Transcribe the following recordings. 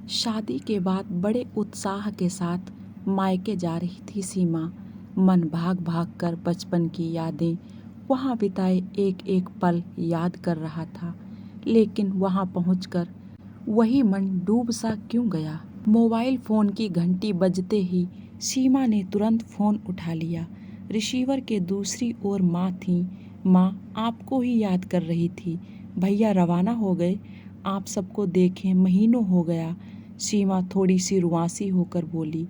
शादी के बाद बड़े उत्साह के साथ मायके जा रही थी सीमा। मन भाग भाग कर बचपन की यादें, वहाँ बिताए एक एक पल याद कर रहा था। लेकिन वहाँ पहुँचकर वही मन डूब सा क्यों गया। मोबाइल फ़ोन की घंटी बजते ही सीमा ने तुरंत फ़ोन उठा लिया। रिसीवर के दूसरी ओर माँ थी। माँ आपको ही याद कर रही थी। भैया रवाना हो गए, आप सबको देखे महीनों हो गया। सीमा थोड़ी सी रुआसी होकर बोली,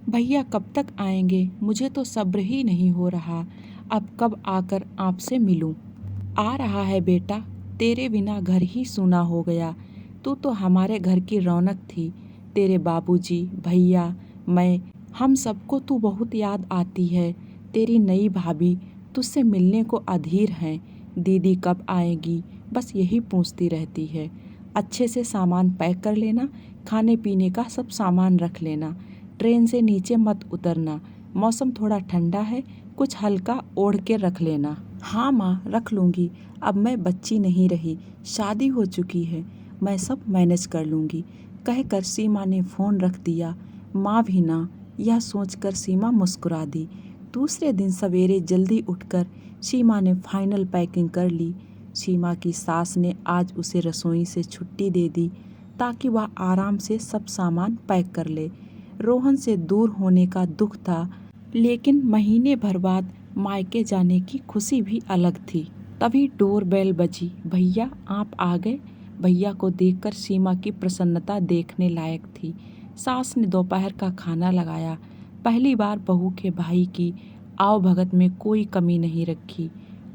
भैया कब तक आएंगे? मुझे तो सब्र ही नहीं हो रहा। अब कब आकर आपसे मिलूं? आ रहा है बेटा, तेरे बिना घर ही सूना हो गया। तू तो हमारे घर की रौनक थी। तेरे बाबूजी, भैया, मैं, हम सबको तू बहुत याद आती है। तेरी नई भाभी तुझसे मिलने को अधीर हैं। दीदी कब आएगी, बस यही पूछती रहती है। अच्छे से सामान पैक कर लेना, खाने पीने का सब सामान रख लेना। ट्रेन से नीचे मत उतरना, मौसम थोड़ा ठंडा है, कुछ हल्का ओढ़ के रख लेना। हाँ माँ, रख लूँगी। अब मैं बच्ची नहीं रही, शादी हो चुकी है, मैं सब मैनेज कर लूँगी, कहकर सीमा ने फ़ोन रख दिया। माँ भी ना, यह सोचकर सीमा मुस्कुरा दी। दूसरे दिन सवेरे जल्दी उठकर सीमा ने फाइनल पैकिंग कर ली। सीमा की सास ने आज उसे रसोई से छुट्टी दे दी ताकि वह आराम से सब सामान पैक कर ले। रोहन से दूर होने का दुख था, लेकिन महीने भर बाद मायके जाने की खुशी भी अलग थी। तभी डोर बेल बजी। भैया आप आ गए। भैया को देखकर सीमा की प्रसन्नता देखने लायक थी। सास ने दोपहर का खाना लगाया। पहली बार बहू के भाई की आवभगत में कोई कमी नहीं रखी।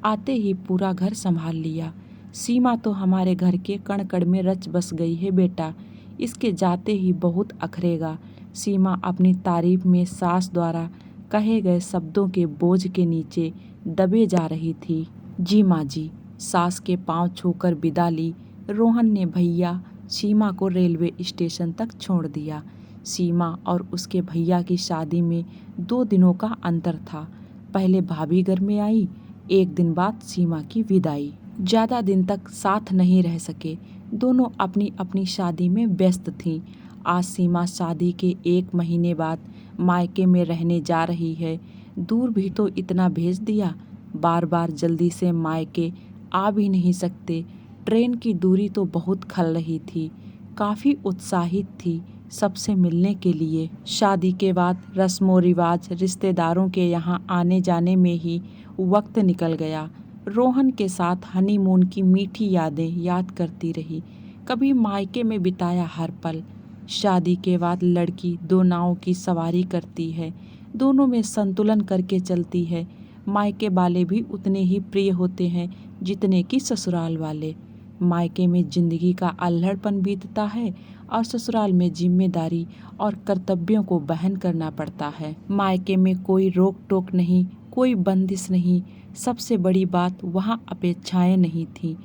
आते ही पूरा घर संभाल लिया। सीमा तो हमारे घर के कण कण में रच बस गई है बेटा, इसके जाते ही बहुत अखरेगा। सीमा अपनी तारीफ में सास द्वारा कहे गए शब्दों के बोझ के नीचे दबे जा रही थी। जी माँ जी, सास के पांव छूकर विदा ली। रोहन ने भैया सीमा को रेलवे स्टेशन तक छोड़ दिया। सीमा और उसके भैया की शादी में 2 दिनों का अंतर था। पहले भाभी घर में आई, एक दिन बाद सीमा की विदाई। ज़्यादा दिन तक साथ नहीं रह सके, दोनों अपनी अपनी शादी में व्यस्त थीं। आज सीमा शादी के 1 महीने बाद मायके में रहने जा रही है। दूर भी तो इतना भेज दिया, बार बार जल्दी से मायके आ भी नहीं सकते। ट्रेन की दूरी तो बहुत खल रही थी। काफ़ी उत्साहित थी सबसे मिलने के लिए। शादी के बाद रस्मों रिवाज, रिश्तेदारों के यहाँ आने जाने में ही वक्त निकल गया। रोहन के साथ हनीमून की मीठी यादें याद करती रही, कभी मायके में बिताया हर पल। शादी के बाद लड़की 2 नावों की सवारी करती है, दोनों में संतुलन करके चलती है। मायके वाले भी उतने ही प्रिय होते हैं जितने कि ससुराल वाले। मायके में जिंदगी का अल्हड़पन बीतता है और ससुराल में जिम्मेदारी और कर्तव्यों को वहन करना पड़ता है। मायके में कोई रोक टोक नहीं, कोई बंदिश नहीं। सबसे बड़ी बात, वहाँ अपेक्षाएं नहीं थी।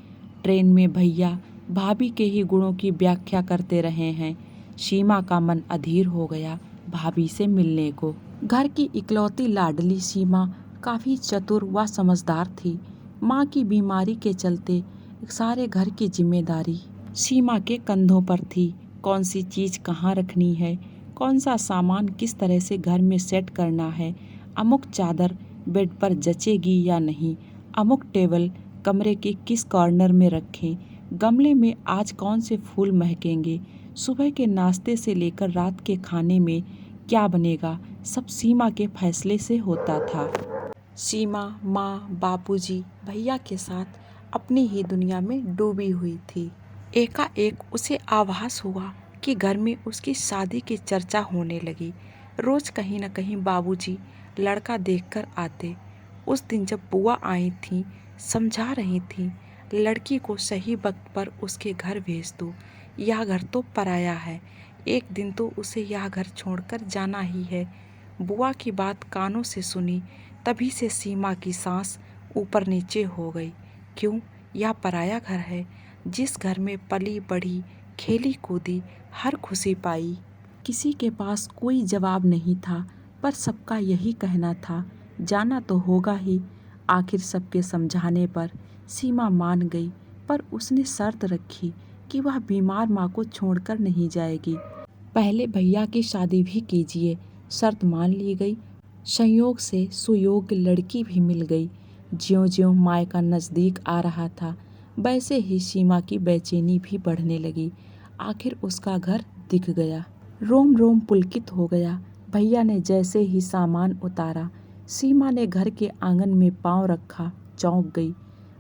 ट्रेन में भैया भाभी के ही गुणों की व्याख्या करते रहे हैं। सीमा का मन अधीर हो गया भाभी से मिलने को। घर की इकलौती लाडली सीमा काफ़ी चतुर व समझदार थी। माँ की बीमारी के चलते सारे घर की जिम्मेदारी सीमा के कंधों पर थी। कौन सी चीज़ कहाँ रखनी है, कौन सा सामान किस तरह से घर में सेट करना है, अमुक चादर बेड पर जचेगी या नहीं, अमुक टेबल कमरे के किस कॉर्नर में रखें, गमले में आज कौन से फूल महकेंगे, सुबह के नाश्ते से लेकर रात के खाने में क्या बनेगा, सब सीमा के फैसले से होता था। सीमा माँ, बापूजी, भैया के साथ अपनी ही दुनिया में डूबी हुई थी। एकाएक उसे आभास हुआ कि घर में उसकी शादी की चर्चा होने लगी। रोज कहीं न कहीं बाबूजी लड़का देखकर आते। उस दिन जब बुआ आई थी, समझा रही थी, लड़की को सही वक्त पर उसके घर भेज दो, यह घर तो पराया है, एक दिन तो उसे यह घर छोड़कर जाना ही है। बुआ की बात कानों से सुनी, तभी से सीमा की सांस ऊपर नीचे हो गई। क्यों? यह पराया घर है, जिस घर में पली बढ़ी, खेली कूदी, हर खुशी पाई। किसी के पास कोई जवाब नहीं था, पर सबका यही कहना था, जाना तो होगा ही। आखिर सबके समझाने पर सीमा मान गई, पर उसने शर्त रखी, कि वह बीमार माँ को छोड़कर नहीं जाएगी। पहले भैया की शादी भी कीजिए। शर्त मान ली गई। संयोग से सुयोग्य लड़की भी मिल गई। ज्यों-ज्यों मायका नज़दीक आ रहा था, वैसे ही सीमा की बेचैनी भी बढ़ने लगी। आखिर उसका घर दिख गया। रोम रोम पुलकित हो गया। भैया ने जैसे ही सामान उतारा, सीमा ने घर के आंगन में पाँव रखा, चौंक गई।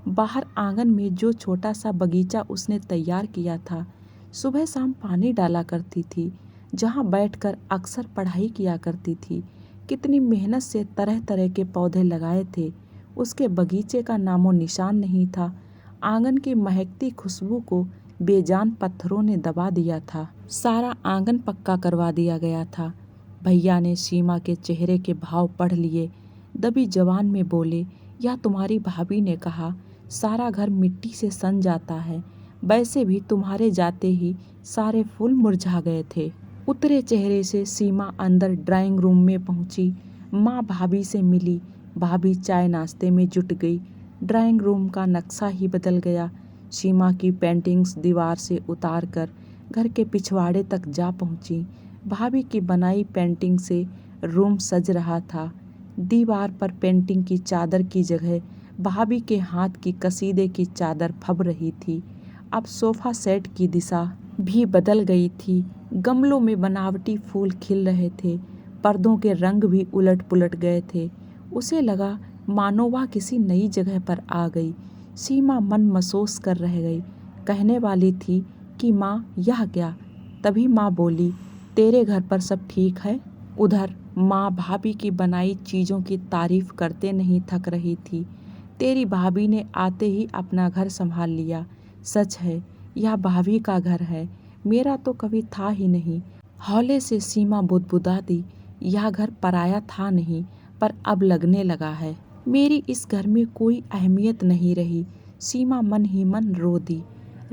बाहर आंगन में जो छोटा सा बगीचा उसने तैयार किया था, सुबह शाम पानी डाला करती थी, जहाँ बैठकर अक्सर पढ़ाई किया करती थी, कितनी मेहनत से तरह तरह के पौधे लगाए थे, उसके बगीचे का नामो निशान नहीं था। आंगन की महकती खुशबू को बेजान पत्थरों ने दबा दिया था। सारा आंगन पक्का करवा दिया गया था। भैया ने सीमा के चेहरे के भाव पढ़ लिए। दबी जबान में बोले, या तुम्हारी भाभी ने कहा, सारा घर मिट्टी से सन जाता है, वैसे भी तुम्हारे जाते ही सारे फूल मुरझा गए थे। उतरे चेहरे से सीमा अंदर ड्राइंग रूम में पहुंची। माँ भाभी से मिली। भाभी चाय नाश्ते में जुट गई। ड्राइंग रूम का नक्शा ही बदल गया। सीमा की पेंटिंग्स दीवार से उतार कर घर के पिछवाड़े तक जा पहुंची। भाभी की बनाई पेंटिंग से रूम सज रहा था। दीवार पर पेंटिंग की चादर की जगह भाभी के हाथ की कसीदे की चादर फब रही थी। अब सोफा सेट की दिशा भी बदल गई थी। गमलों में बनावटी फूल खिल रहे थे। पर्दों के रंग भी उलट पुलट गए थे। उसे लगा मानो वह किसी नई जगह पर आ गई। सीमा मन मसोस कर रह गई। कहने वाली थी कि माँ यह क्या, तभी माँ बोली, तेरे घर पर सब ठीक है? उधर माँ भाभी की बनाई चीज़ों की तारीफ करते नहीं थक रही थी। तेरी भाभी ने आते ही अपना घर संभाल लिया। सच है, यह भाभी का घर है, मेरा तो कभी था ही नहीं। हौले से सीमा बुदबुदा दी, यह घर पराया था नहीं, पर अब लगने लगा है। मेरी इस घर में कोई अहमियत नहीं रही। सीमा मन ही मन रो दी।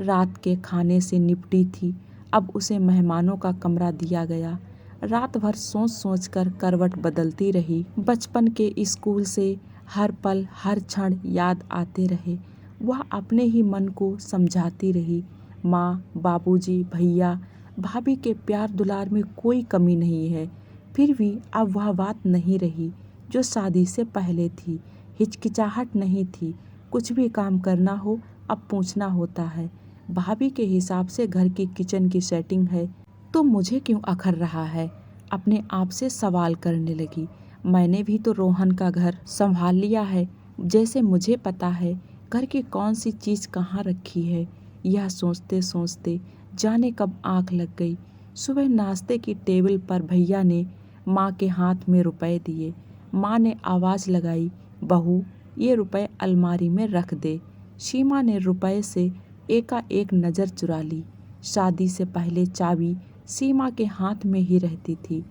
रात के खाने से निपटी थी, अब उसे मेहमानों का कमरा दिया गया। रात भर सोच सोच कर करवट बदलती रही। बचपन के स्कूल से हर पल हर क्षण याद आते रहे। वह अपने ही मन को समझाती रही, माँ, बाबूजी, भैया, भाभी के प्यार दुलार में कोई कमी नहीं है। फिर भी अब वह बात नहीं रही जो शादी से पहले थी। हिचकिचाहट नहीं थी। कुछ भी काम करना हो अब पूछना होता है। भाभी के हिसाब से घर की किचन की सेटिंग है तो मुझे क्यों अखर रहा है? अपने आप से सवाल करने लगी। मैंने भी तो रोहन का घर संभाल लिया है, जैसे मुझे पता है घर की कौन सी चीज़ कहाँ रखी है। यह सोचते सोचते जाने कब आँख लग गई। सुबह नाश्ते की टेबल पर भैया ने माँ के हाथ में रुपए दिए। माँ ने आवाज़ लगाई, बहू, ये रुपए अलमारी में रख दे। सीमा ने रुपए से एकाएक नज़र चुरा ली। शादी से पहले चाबी सीमा के हाथ में ही रहती थी।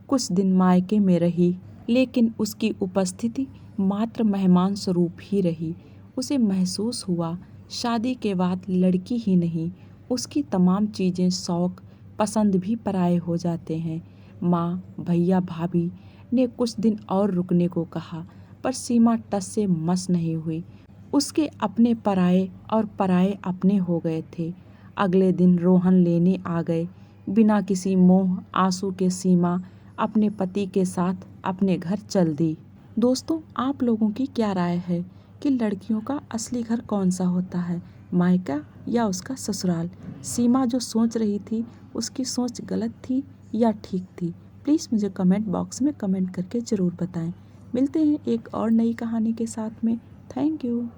कुछ दिन मायके में रही, लेकिन उसकी उपस्थिति मात्र मेहमान स्वरूप ही रही। उसे महसूस हुआ शादी के बाद लड़की ही नहीं, उसकी तमाम चीज़ें, शौक, पसंद भी पराये हो जाते हैं। माँ, भैया, भाभी ने कुछ दिन और रुकने को कहा, पर सीमा टस से मस नहीं हुई। उसके अपने पराये और पराये अपने हो गए थे। अगले दिन रोहन लेने आ गए। बिना किसी मोह आंसू के सीमा अपने पति के साथ अपने घर चल दी। दोस्तों, आप लोगों की क्या राय है कि लड़कियों का असली घर कौन सा होता है, मायका या उसका ससुराल? सीमा जो सोच रही थी, उसकी सोच गलत थी या ठीक थी? प्लीज़ मुझे कमेंट बॉक्स में कमेंट करके ज़रूर बताएं। मिलते हैं एक और नई कहानी के साथ में। Thank you.